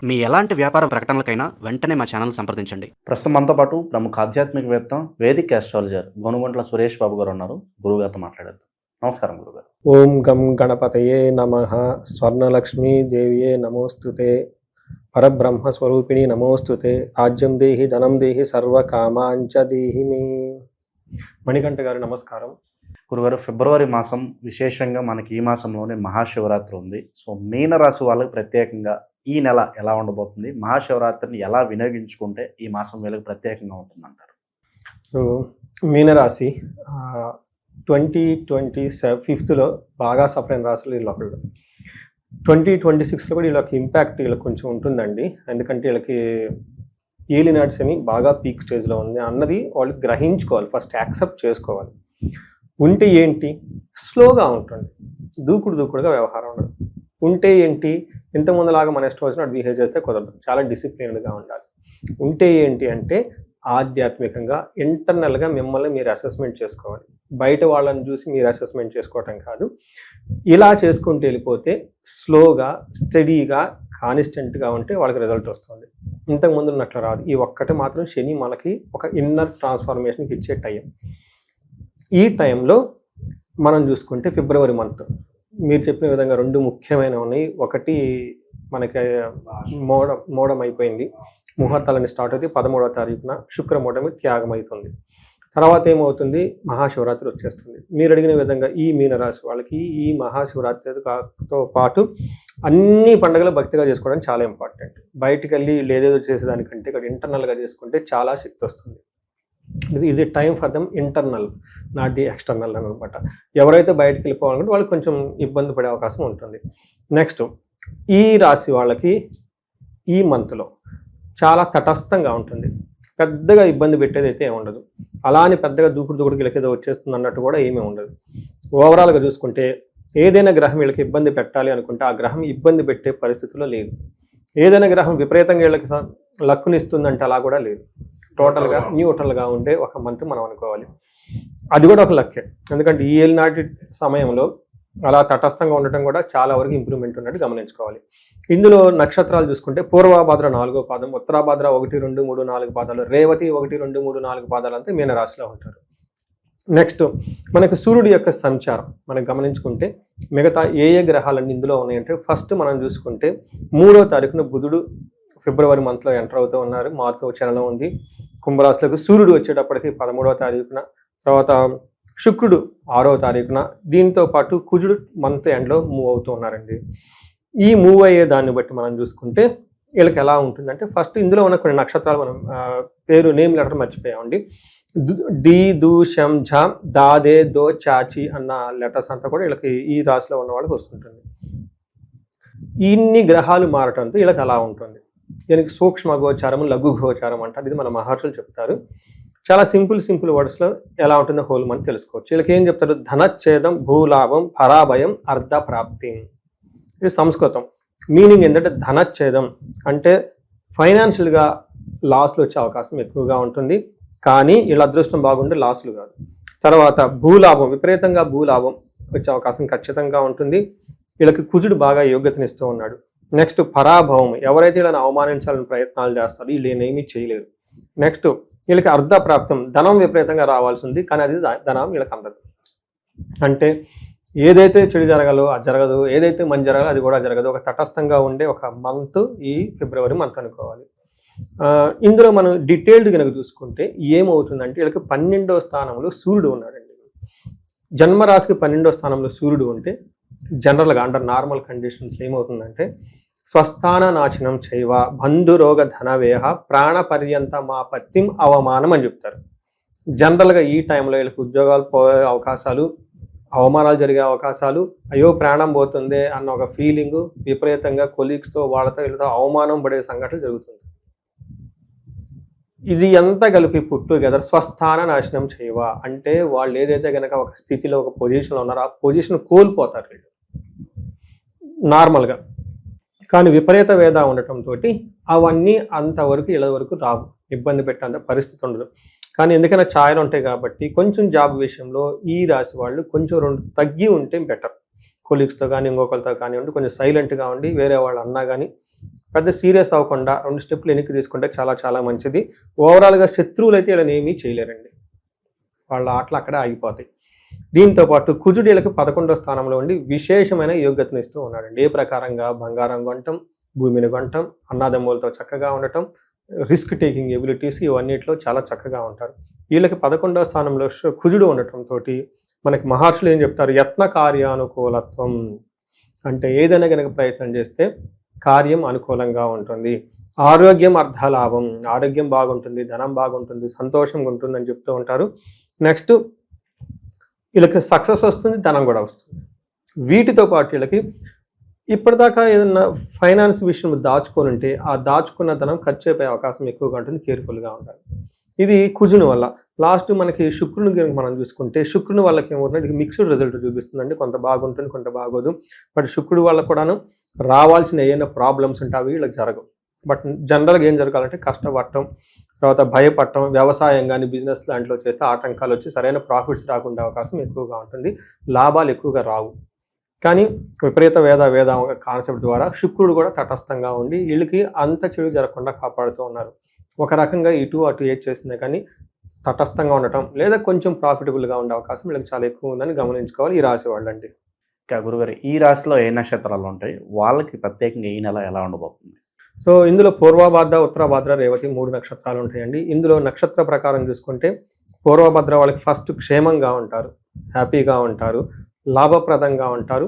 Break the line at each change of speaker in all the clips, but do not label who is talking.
మీ ఎలాంటి వ్యాపార ప్రకటనలకైనా వెంటనే మా ఛానల్ సంప్రదించండి.
ప్రస్తుతం మనతో పాటు ప్రముఖ ఆధ్యాత్మికవేత్త, వేదిక్ ఆస్ట్రాలజర్ గోనుగంట్ల సురేష్ బాబు గారు ఉన్నారు. గురువుగారితో మాట్లాడేద్దాం. నమస్కారం గురుగారు.
ఓం గం గణపతయే నమః. స్వర్ణలక్ష్మీ దేవియే నమోస్తుతే. పరబ్రహ్మ స్వరూపిణి నమోస్తుతే. రాజ్యం దేహి ధనం దేహి సర్వకామాంచ దేహి మే. మణికంఠ గారు నమస్కారం.
గురుగారు, ఫిబ్రవరి మాసం విశేషంగా మనకి ఈ మాసంలోనే మహాశివరాత్రి ఉంది. సో మీనరాశి వాళ్ళకి ప్రత్యేకంగా ఈ నెల ఎలా ఉండబోతుంది, మహాశివరాత్రిని ఎలా వినియోగించుకుంటే ఈ మాసం వీళ్ళకి ప్రత్యేకంగా ఉంటుందంటారు?
సో మీనరాశి 2025లో బాగా సఫర్ అయిన రాశులు వీళ్ళు ఒకళ్ళు. 2026లో కూడా వీళ్ళకి ఇంపాక్ట్ వీళ్ళకి కొంచెం ఉంటుందండి. ఎందుకంటే వీళ్ళకి ఏలినాటి శని బాగా పీక్ స్టేజ్లో ఉంది అన్నది వాళ్ళు గ్రహించుకోవాలి, ఫస్ట్ యాక్సెప్ట్ చేసుకోవాలి. ఉంటే ఏంటి, స్లోగా ఉంటుంది, దూకుడుగా వ్యవహారం ఉండదు. ఉంటే ఏంటి, ఇంతకుముందులాగా మన ఇష్టం వచ్చినట్టు బిహేవ్ చేస్తే కుదరదు, చాలా డిసిప్లిన్డ్గా ఉండాలి. ఉంటే ఏంటి అంటే ఆధ్యాత్మికంగా ఇంటర్నల్గా మిమ్మల్ని మీరు అసెస్మెంట్ చేసుకోవాలి. బయట వాళ్ళని చూసి మీరు అసెస్మెంట్ చేసుకోవటం కాదు. ఇలా చేసుకుంటూ వెళ్ళిపోతే స్లోగా, స్టడీగా, కాన్స్టెంట్గా ఉంటే వాళ్ళకి రిజల్ట్ వస్తుంది. ఇంతకుముందు ఉన్నట్లు రాదు. ఈ ఒక్కటి మాత్రం శని మనకి ఒక ఇన్నర్ ట్రాన్స్ఫర్మేషన్కి ఇచ్చే టైం. ఈ టైంలో మనం చూసుకుంటే ఫిబ్రవరి మంత్ మీరు చెప్పిన విధంగా రెండు ముఖ్యమైనవి ఉన్నాయి. ఒకటి మనకి మోడం అయిపోయింది, ముహూర్తాలన్నీ స్టార్ట్ అవుతాయి. 13వ తారీఖున శుక్రమూఢమి త్యాగం అవుతుంది. తర్వాత ఏమవుతుంది, మహాశివరాత్రి వచ్చేస్తుంది. మీరు అడిగిన విధంగా ఈ మీనరాశి వాళ్ళకి ఈ మహాశివరాత్రితో పాటు అన్ని పండుగలు భక్తిగా చేసుకోవడం చాలా ఇంపార్టెంట్. బయటికి వెళ్ళి లేదేదో చేసేదానికంటే ఇక్కడ ఇంటర్నల్గా చేసుకుంటే చాలా శక్తి వస్తుంది. ఇది time for them internal, not the external అనమాట. ఎవరైతే బయటకు వెళ్ళిపోవాలంటే వాళ్ళకి కొంచెం ఇబ్బంది పడే అవకాశం ఉంటుంది. నెక్స్ట్, ఈ రాశి వాళ్ళకి ఈ మంత్లో చాలా తటస్థంగా ఉంటుంది. పెద్దగా ఇబ్బంది పెట్టేది అయితే ఏమి ఉండదు. అలా అని పెద్దగా దూకుడు వీళ్ళకేదో వచ్చేస్తుంది అన్నట్టు కూడా ఏమీ ఉండదు. ఓవరాల్గా చూసుకుంటే ఏదైనా గ్రహం వీళ్ళకి ఇబ్బంది పెట్టాలి అనుకుంటే ఆ గ్రహం ఇబ్బంది పెట్టే పరిస్థితిలో లేదు. ఏదైనా గ్రహం విపరీతంగా వీళ్ళకి లక్కునిస్తుందంటే అలా కూడా లేదు. టోటల్గా న్యూట్రల్గా ఉండే ఒక మంత్ మనం అనుకోవాలి. అది కూడా ఒక లక్కే. ఎందుకంటే ఈ ఏలినాటి సమయంలో అలా తటస్థంగా ఉండటం కూడా చాలా వరకు ఇంప్రూవ్మెంట్ ఉన్నట్టు గమనించుకోవాలి. ఇందులో నక్షత్రాలు చూసుకుంటే పూర్వభాద్ర 4వ పాదం, ఉత్తరాభాద్ర 1, 2, 3, 4 పాదాలు, రేవతి 1, 2, 3, 4 పాదాలు అంతా మీనరాశిలో ఉంటారు. నెక్స్ట్, మనకు సూర్యుడి యొక్క సంచారం మనం గమనించుకుంటే మిగతా ఏ గ్రహాలన్నీ ఇందులో ఉన్నాయంటే ఫస్ట్ మనం చూసుకుంటే 3వ తారీఖున బుధుడు ఫిబ్రవరి మంత్లో ఎంటర్ అవుతూ ఉన్నారు. మార్పు చలనం ఉంది కుంభరాశిలోకి. సూర్యుడు వచ్చేటప్పటికి 13వ తారీఖున, తర్వాత శుక్రుడు 6వ తారీఖున, దీంతో పాటు కుజుడు మంత్ ఎండ్లో మూవ్ అవుతూ ఉన్నారండి. ఈ మూవ్ అయ్యే దాన్ని బట్టి మనం చూసుకుంటే వీళ్ళకి ఎలా ఉంటుందంటే ఫస్ట్ ఇందులో ఉన్న కొన్ని నక్షత్రాలు మనం పేరు నేమ్ లెటర్ మర్చిపోయామండి. డి, దు, శం, ఝ, దా, దే, దో, చాచి అన్న లెటర్స్ అంతా కూడా వీళ్ళకి ఈ రాశిలో ఉన్న వాళ్ళకి వస్తుంటుంది. ఇన్ని గ్రహాలు మారటంతో వీళ్ళకి అలా ఉంటుంది. దీనికి సూక్ష్మ గోచారం, లఘు గోచారం అంటారు. ఇది మన మహర్షులు చెప్తారు. చాలా సింపుల్ వర్డ్స్లో ఎలా ఉంటుందో హోల్ మనం తెలుసుకోవచ్చు. వీళ్ళకి ఏం చెప్తారు, ధనచ్ఛేదం, భూలాభం, పరాభయం, అర్ధ ప్రాప్తి. ఇది సంస్కృతం. మీనింగ్ ఏంటంటే ధనచ్ఛేదం అంటే ఫైనాన్షియల్గా లాస్లు వచ్చే అవకాశం ఎక్కువగా ఉంటుంది, కానీ వీళ్ళ అదృష్టం బాగుంటే లాస్లు కాదు. తర్వాత భూలాభం, విపరీతంగా భూలాభం వచ్చే అవకాశం ఖచ్చితంగా ఉంటుంది. వీళ్ళకి కుజుడు బాగా యోగ్యతనిస్తూ ఉన్నాడు. నెక్స్ట్, పరాభవం, ఎవరైతే వీళ్ళని అవమానించాలని ప్రయత్నాలు చేస్తారో వీళ్ళు ఏమీ చేయలేరు. నెక్స్ట్, వీళ్ళకి అర్ధ ప్రాప్తం, ధనం విపరీతంగా రావాల్సి ఉంది కానీ అది ధనం వీళ్ళకి అందదు. అంటే ఏదైతే చెడు జరగాలో అది జరగదు, ఏదైతే మంచి జరగాలో అది కూడా జరగదు. ఒక తటస్థంగా ఉండే ఒక మంత్ ఈ ఫిబ్రవరి మంత్ అనుకోవాలి. ఇందులో మనం డీటెయిల్డ్ కనుక చూసుకుంటే ఏమవుతుందంటే వీళ్ళకి 12వ స్థానంలో సూర్యుడు ఉన్నాడండి. జన్మరాశికి 12వ స్థానంలో సూర్యుడు ఉంటే జనరల్గా అండర్ నార్మల్ కండిషన్స్లో ఏమవుతుందంటే స్వస్థాన నాశనం చైవ, బంధురోగ ధనవేహ, ప్రాణ పర్యంత మా పత్తిం అవమానం అని చెప్తారు. జనరల్గా ఈ టైంలో వీళ్ళకి ఉద్యోగాలు పోయే అవకాశాలు, అవమానాలు జరిగే అవకాశాలు, అయ్యో ప్రాణం పోతుంది అన్న ఒక ఫీలింగు, విపరీతంగా కొలీగ్స్తో వాళ్ళతో వీళ్ళతో అవమానం పడే సంఘటనలు జరుగుతుంది. ఇది ఎంత కలిపి పుట్టు గెదర్ స్వస్థాన నాశనం చేయవ అంటే వాళ్ళు ఏదైతే కనుక ఒక స్థితిలో ఒక పొజిషన్లో ఉన్నారో ఆ పొజిషన్ కోల్పోతారు వీళ్ళు నార్మల్గా. కానీ విపరీత వేద ఉండటంతో అవన్నీ అంతవరకు ఇలా వరకు రావు, ఇబ్బంది పెట్టేంత పరిస్థితి ఉండదు. కానీ ఎందుకైనా ఛాయలు ఉంటాయి కాబట్టి కొంచెం జాబ్ విషయంలో ఈ రాశి వాళ్ళు కొంచెం రెండు తగ్గి ఉంటే బెటర్. కొలీగ్స్తో కానీ ఇంకొకరితో కానివ్వండి కొంచెం సైలెంట్గా ఉండి వేరే వాళ్ళు అన్నా కానీ పెద్ద సీరియస్ అవ్వకుండా 2 స్టెప్లు వెనక్కి తీసుకుంటే చాలా చాలా మంచిది. ఓవరాల్గా శత్రువులు అయితే వీళ్ళని ఏమీ చేయలేరండి, వాళ్ళ ఆటలు అక్కడే ఆగిపోతాయి. దీంతో పాటు కుజుడు వీళ్ళకి 11వ స్థానంలో ఉండి విశేషమైన యోగ్యతను ఇస్తూ ఉన్నాడండి. ఏ ప్రకారంగా బంగారం కొనటం, భూమిని కొనటం, అన్నదమ్ములతో చక్కగా ఉండటం, రిస్క్ టేకింగ్ ఎబిలిటీస్ ఇవన్నిట్లో చాలా చక్కగా ఉంటారు. వీళ్ళకి 11వ స్థానంలో కుజుడు ఉండటంతో మనకి మహర్షులు ఏం చెప్తారు, యత్న కార్యానుకూలత్వం అంటే ఏదైనా కనుక ప్రయత్నం చేస్తే కార్యం అనుకూలంగా ఉంటుంది. ఆరోగ్యం అర్ధలాభం, ఆరోగ్యం బాగుంటుంది, ధనం బాగుంటుంది, సంతోషంగా ఉంటుంది అని చెప్తూ ఉంటారు. నెక్స్ట్ వీళ్ళకి సక్సెస్ వస్తుంది, ధనం కూడా వస్తుంది. వీటితో పాటు వీళ్ళకి ఇప్పటిదాకా ఏదన్నా ఫైనాన్స్ విషయం దాచుకొని ఉంటే ఆ దాచుకున్న ధనం ఖర్చు అయిపోయే అవకాశం ఎక్కువగా ఉంటుంది, కేర్ఫుల్గా ఉండాలి. ఇది కుజుని వల్ల. లాస్ట్ మనకి శుక్రుని కనుక మనం చూసుకుంటే శుక్రుని వాళ్ళకి ఏమవుతుంది, మిక్స్డ్ రిజల్ట్ చూపిస్తుందండి. కొంత బాగుంటుంది, కొంత బాగోదు. బట్ శుక్రుడు వల్ల కూడాను రావాల్సిన ఏమైనా ప్రాబ్లమ్స్ ఉంటే అవి వీళ్ళకి జరగవు. బట్ జనరల్గా ఏం జరగాలంటే కష్టపడటం, తర్వాత భయపడటం, వ్యవసాయం కానీ బిజినెస్ లాంటిలో చేస్తే ఆటంకాలు వచ్చి సరైన ప్రాఫిట్స్ రాకుండా అవకాశం ఎక్కువగా ఉంటుంది, లాభాలు ఎక్కువగా రావు. కానీ విపరీత వేద కాన్సెప్ట్ ద్వారా శుక్రుడు కూడా తటస్థంగా ఉండి వీళ్ళకి అంత చెడు జరగకుండా కాపాడుతూ ఉన్నారు. ఒక రకంగా ఇటు అటు ఏది చేసినా కానీ తటస్థంగా ఉండటం లేదా కొంచెం ప్రాఫిటబుల్గా ఉండే అవకాశం వీళ్ళకి చాలా ఎక్కువ ఉందని గమనించుకోవాలి ఈ రాశి వాళ్ళండి.
ఇంకా గురుగారు, ఈ రాశిలో ఏ నక్షత్రాలు ఉంటాయి, వాళ్ళకి ప్రత్యేకంగా ఈ నెల ఎలా ఉండబోతుంది?
సో ఇందులో పూర్వభద్ర, ఉత్తరభద్ర, రేవతి 3 నక్షత్రాలు ఉంటాయండి. ఇందులో నక్షత్ర ప్రకారం చూసుకుంటే పూర్వభద్ర వాళ్ళకి ఫస్ట్ క్షేమంగా ఉంటారు, హ్యాపీగా ఉంటారు, లాభప్రదంగా ఉంటారు.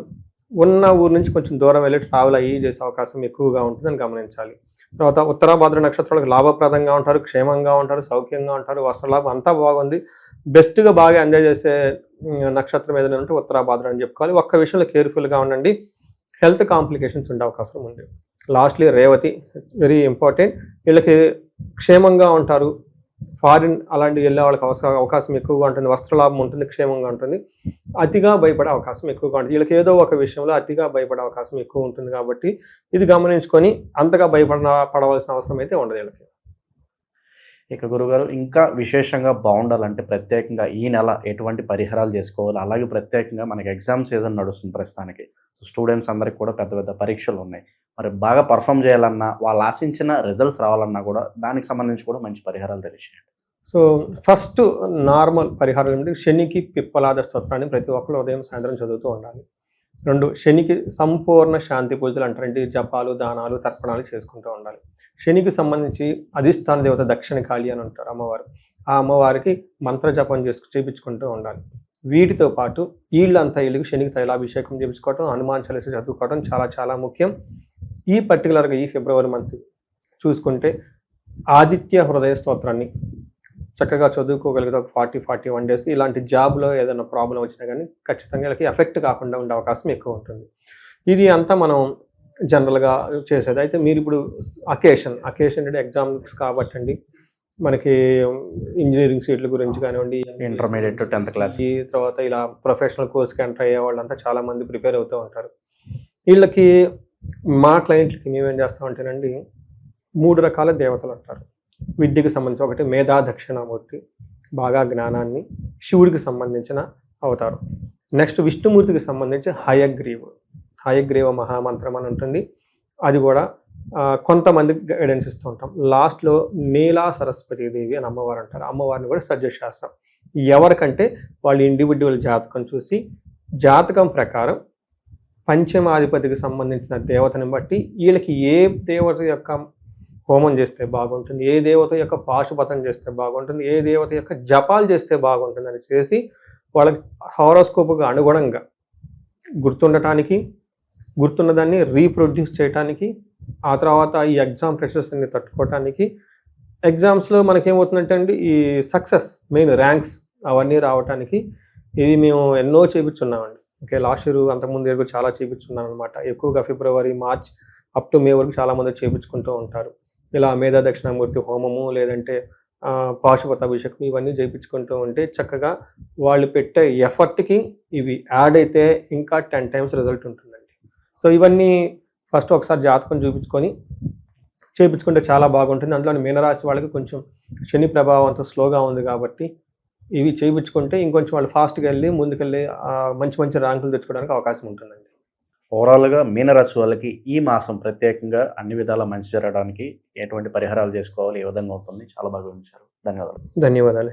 ఉన్న ఊరు నుంచి కొంచెం దూరం వెళ్ళి ట్రావెల్ అయ్యి చేసే అవకాశం ఎక్కువగా ఉంటుందని గమనించాలి. తర్వాత ఉత్తరాభద్ర నక్షత్రాలకు లాభప్రదంగా ఉంటారు, క్షేమంగా ఉంటారు, సౌఖ్యంగా ఉంటారు, వస్త్రలాభం అంతా బాగుంది. బెస్ట్గా బాగా ఎంజాయ్ చేసే నక్షత్రం ఏదైనా ఉంటే ఉత్తరాభద్ర అని చెప్పుకోవాలి. ఒక్క విషయంలో కేర్ఫుల్గా ఉండండి, హెల్త్ కాంప్లికేషన్స్ ఉండే అవకాశం ఉంది. Lastly Revathi, very important. వీళ్ళకి క్షేమంగా ఉంటారు, ఫారిన్ అలాంటివి వెళ్ళే వాళ్ళకి అవకాశం ఎక్కువగా ఉంటుంది, వస్త్రలాభం ఉంటుంది, క్షేమంగా ఉంటుంది. అతిగా భయపడే అవకాశం ఎక్కువగా ఉంటుంది. వీళ్ళకి ఏదో ఒక విషయంలో అతిగా భయపడే అవకాశం ఎక్కువ ఉంటుంది కాబట్టి ఇది గమనించుకొని అంతగా పడవలసిన అవసరం అయితే ఉండదు వీళ్ళకి.
ఇక గురుగారు, ఇంకా విశేషంగా బాగుండాలంటే ప్రత్యేకంగా ఈ నెల ఎటువంటి పరిహారాలు చేసుకోవాలి? అలాగే ప్రత్యేకంగా మనకి ఎగ్జామ్ సీజన్ నడుస్తుంది ప్రస్తుతానికి. సో స్టూడెంట్స్ అందరికి కూడా పెద్ద పెద్ద పరీక్షలు ఉన్నాయి. మరి బాగా పర్ఫామ్ చేయాలన్నా, వాళ్ళు ఆశించిన రిజల్ట్స్ రావాలన్నా కూడా దానికి సంబంధించి కూడా మంచి పరిహారాలు తెలియజేయండి.
సో ఫస్ట్ నార్మల్ పరిహారం ఏమిటి, శనికి పిప్పలాద స్తోత్రాన్ని ప్రతి ఒక్కరు ఉదయం సాయంత్రం చదువుతూ ఉండాలి. 2, శనికి సంపూర్ణ శాంతి పూజలు అంటారంటే జపాలు, దానాలు, తర్పణాలు చేసుకుంటూ ఉండాలి. శనికి సంబంధించి అధిష్టాన దేవత దక్షిణ కాళి అని ఉంటారు అమ్మవారు. ఆ అమ్మవారికి మంత్ర జపం చేయించుకుంటూ ఉండాలి. వీటితో పాటు వీళ్ళంతా వీళ్ళకి శనికి తైలాభిషేకం చేయించుకోవటం, హనుమాన్ చాలీస చదువుకోవడం చాలా చాలా ముఖ్యం. ఈ పర్టికులర్గా ఈ ఫిబ్రవరి మంత్ చూసుకుంటే ఆదిత్య హృదయ స్తోత్రాన్ని చక్కగా చదువుకోగలిగితే ఒక 40-41 డేస్ ఇలాంటి జాబ్లో ఏదైనా ప్రాబ్లం వచ్చినా కానీ ఖచ్చితంగా వీళ్ళకి ఎఫెక్ట్ కాకుండా ఉండే అవకాశం ఎక్కువ ఉంటుంది. ఇది అంతా మనం జనరల్గా చేసేది. అయితే మీరు ఇప్పుడు అకేషన్ అంటే ఎగ్జామ్స్ కాబట్టి అండి, మనకి ఇంజనీరింగ్ సీట్ల గురించి కానివ్వండి,
ఇంటర్మీడియట్ 10th క్లాస్,
తర్వాత ఇలా ప్రొఫెషనల్ కోర్స్కి ఎంటర్ అయ్యే వాళ్ళంతా చాలామంది ప్రిపేర్ అవుతూ ఉంటారు. వీళ్ళకి మా క్లయింట్లకి మేమేం చేస్తామంటేనండి 3 రకాల దేవతలు అంటారు విద్యకు సంబంధించి. ఒకటి మేధా దక్షిణామూర్తి, బాగా జ్ఞానాన్ని, శివుడికి సంబంధించిన అవతారం. నెక్స్ట్ విష్ణుమూర్తికి సంబంధించి హయగ్రీవ మహామంత్రం అని ఉంటుంది, అది కూడా కొంతమందికి గైడెన్స్ ఇస్తూ ఉంటాం. లాస్ట్లో నీలా సరస్వతీదేవి అని అమ్మవారు అంటారు, అమ్మవారిని కూడా సజెస్ట్ చేస్తాం. ఎవరికంటే వాళ్ళు ఇండివిజువల్ జాతకం చూసి జాతకం ప్రకారం పంచమాధిపతికి సంబంధించిన దేవతని బట్టి వీళ్ళకి ఏ దేవత యొక్క హోమం చేస్తే బాగుంటుంది, ఏ దేవత యొక్క పాశుపతం చేస్తే బాగుంటుంది, ఏ దేవత యొక్క జపాలు చేస్తే బాగుంటుంది అని చేసి వాళ్ళకి హారోస్కోప్గా అనుగుణంగా గుర్తుండటానికి, గుర్తున్నదాన్ని రీప్రొడ్యూస్ చేయడానికి, ఆ తర్వాత ఈ ఎగ్జామ్ ప్రెషర్స్ అన్ని తట్టుకోవటానికి, ఎగ్జామ్స్లో మనకేమవుతుందంటే అండి ఈ సక్సెస్ మెయిన్ ర్యాంక్స్ అవన్నీ రావడానికి ఇవి మేము ఎన్నో చేయించున్నామండి. ఓకే, లాస్ట్ ఇయర్ అంతకుముందు ఇయర్ చాలా చేయించున్నాను అనమాట. ఎక్కువగా ఫిబ్రవరి, మార్చ్ అప్ టు మే వరకు చాలామంది చేయించుకుంటూ ఉంటారు. ఇలా మేధా దక్షిణామూర్తి హోమము లేదంటే పాశుపత అభిషేకం ఇవన్నీ చేయించుకుంటూ ఉంటే చక్కగా వాళ్ళు పెట్టే ఎఫర్ట్కి ఇవి యాడ్ అయితే ఇంకా 10 times రిజల్ట్ ఉంటుందండి. సో ఇవన్నీ ఫస్ట్ ఒకసారి జాతకం చేయించుకుంటే చాలా బాగుంటుంది. అందులో మీనరాశి వాళ్ళకి కొంచెం శని ప్రభావంతో స్లోగా ఉంది కాబట్టి ఇవి చేయించుకుంటే ఇంకొంచెం వాళ్ళు ఫాస్ట్గా వెళ్ళి ముందుకెళ్ళి మంచి మంచి ర్యాంకులు తెచ్చుకోవడానికి అవకాశం ఉంటుందండి.
ఓవరాల్గా మీనరాశి వాళ్ళకి ఈ మాసం ప్రత్యేకంగా అన్ని విధాలా మంచి జరగడానికి ఎటువంటి పరిహారాలు చేసుకోవాలి, ఏ విధంగా ఉంటుంది చాలా బాగా వివరించారు. ధన్యవాదాలు.
ధన్యవాదాలు.